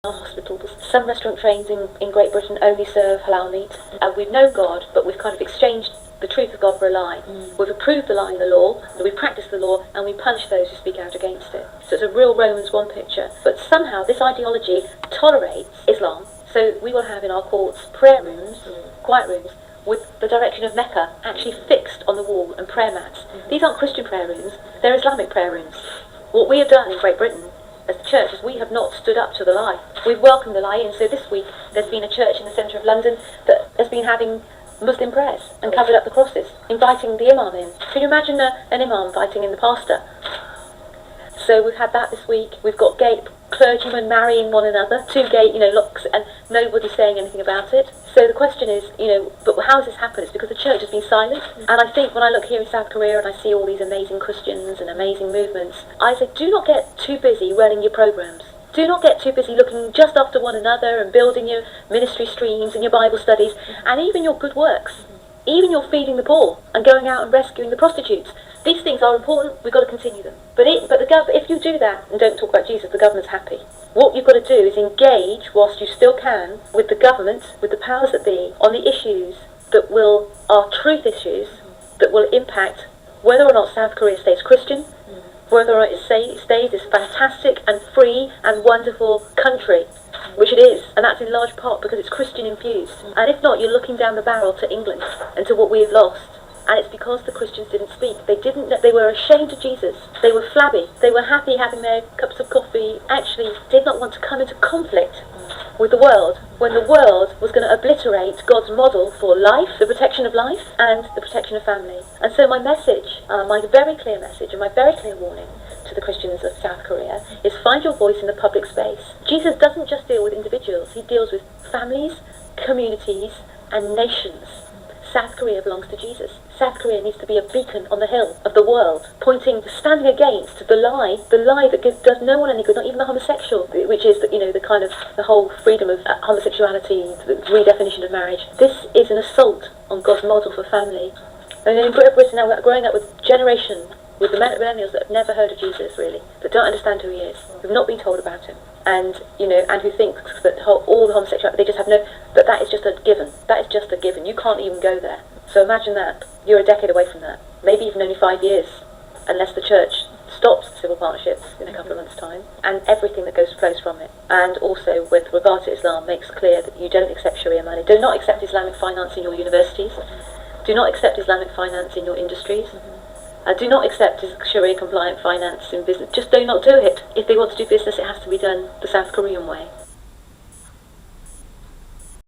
hospitals. Some restaurant chains in Great Britain only serve halal meat. We've known God, but we've kind of exchanged the truth of God for a lie. We've approved the lie in the law, we practice the law, and we punish those who speak out against it. So it's a real Romans 1 picture. But somehow this ideology tolerates Islam. So we will have in our courts prayer rooms, quiet rooms, with the direction of Mecca actually fixed on the wall, and prayer mats. These aren't Christian prayer rooms, they're Islamic prayer rooms. What we have done in Great Britain as the church is we have not stood up to the lie. We've welcomed the lie in. So this week there's been a church in the centre of London that has been having Muslim prayers and covered up the crosses, inviting the imam in. Can you imagine an imam inviting in the pastor? So we've had that this week. We've got gay clergymen marrying one another, two gay, locks, and nobody's saying anything about it. So the question is, but how has this happened? It's because the church has been silent. And I think when I look here in South Korea and I see all these amazing Christians and amazing movements, I say, do not get too busy running your programs. Do not get too busy looking just after one another and building your ministry streams and your Bible studies and even your good works. Even your feeding the poor and going out and rescuing the prostitutes. These things are important, we've got to continue them. But if you do that and don't talk about Jesus, the government's happy. What you've got to do is engage, whilst you still can, with the government, with the powers that be, on the issues that are truth issues, that will impact whether or not South Korea stays Christian, whether or not it stays this fantastic and free and wonderful country, which it is, and that's in large part because it's Christian infused. And if not, you're looking down the barrel to England and to what we've lost. And it's because the Christians didn't speak. They were ashamed of Jesus. They were flabby. They were happy having their cups of coffee. Actually did not want to come into conflict with the world when the world was going to obliterate God's model for life, the protection of life, and the protection of family. And so my message, my very clear message and my very clear warning to the Christians of South Korea is find your voice in the public space. Jesus doesn't just deal with individuals. He deals with families, communities, and nations. South Korea belongs to Jesus. South Korea needs to be a beacon on the hill of the world, standing against the lie that does no one any good, not even the homosexual, which is the whole freedom of homosexuality, the redefinition of marriage. This is an assault on God's model for family. And in Britain now we're growing up with generation, with the millennials that have never heard of Jesus really, that don't understand who he is, who've not been told about him, and who think that all the homosexuality, they just have that is just a given. That is just a given. You can't even go there. So imagine that. You're a decade away from that. Maybe even only 5 years, unless the church stops civil partnerships in a couple of months' time, and everything that flows from it. And also, with regard to Islam, makes clear that you don't accept Sharia money. Do not accept Islamic finance in your universities. Do not accept Islamic finance in your industries. Do not accept Sharia compliant finance in business. Just do not do it. If they want to do business, it has to be done the South Korean way.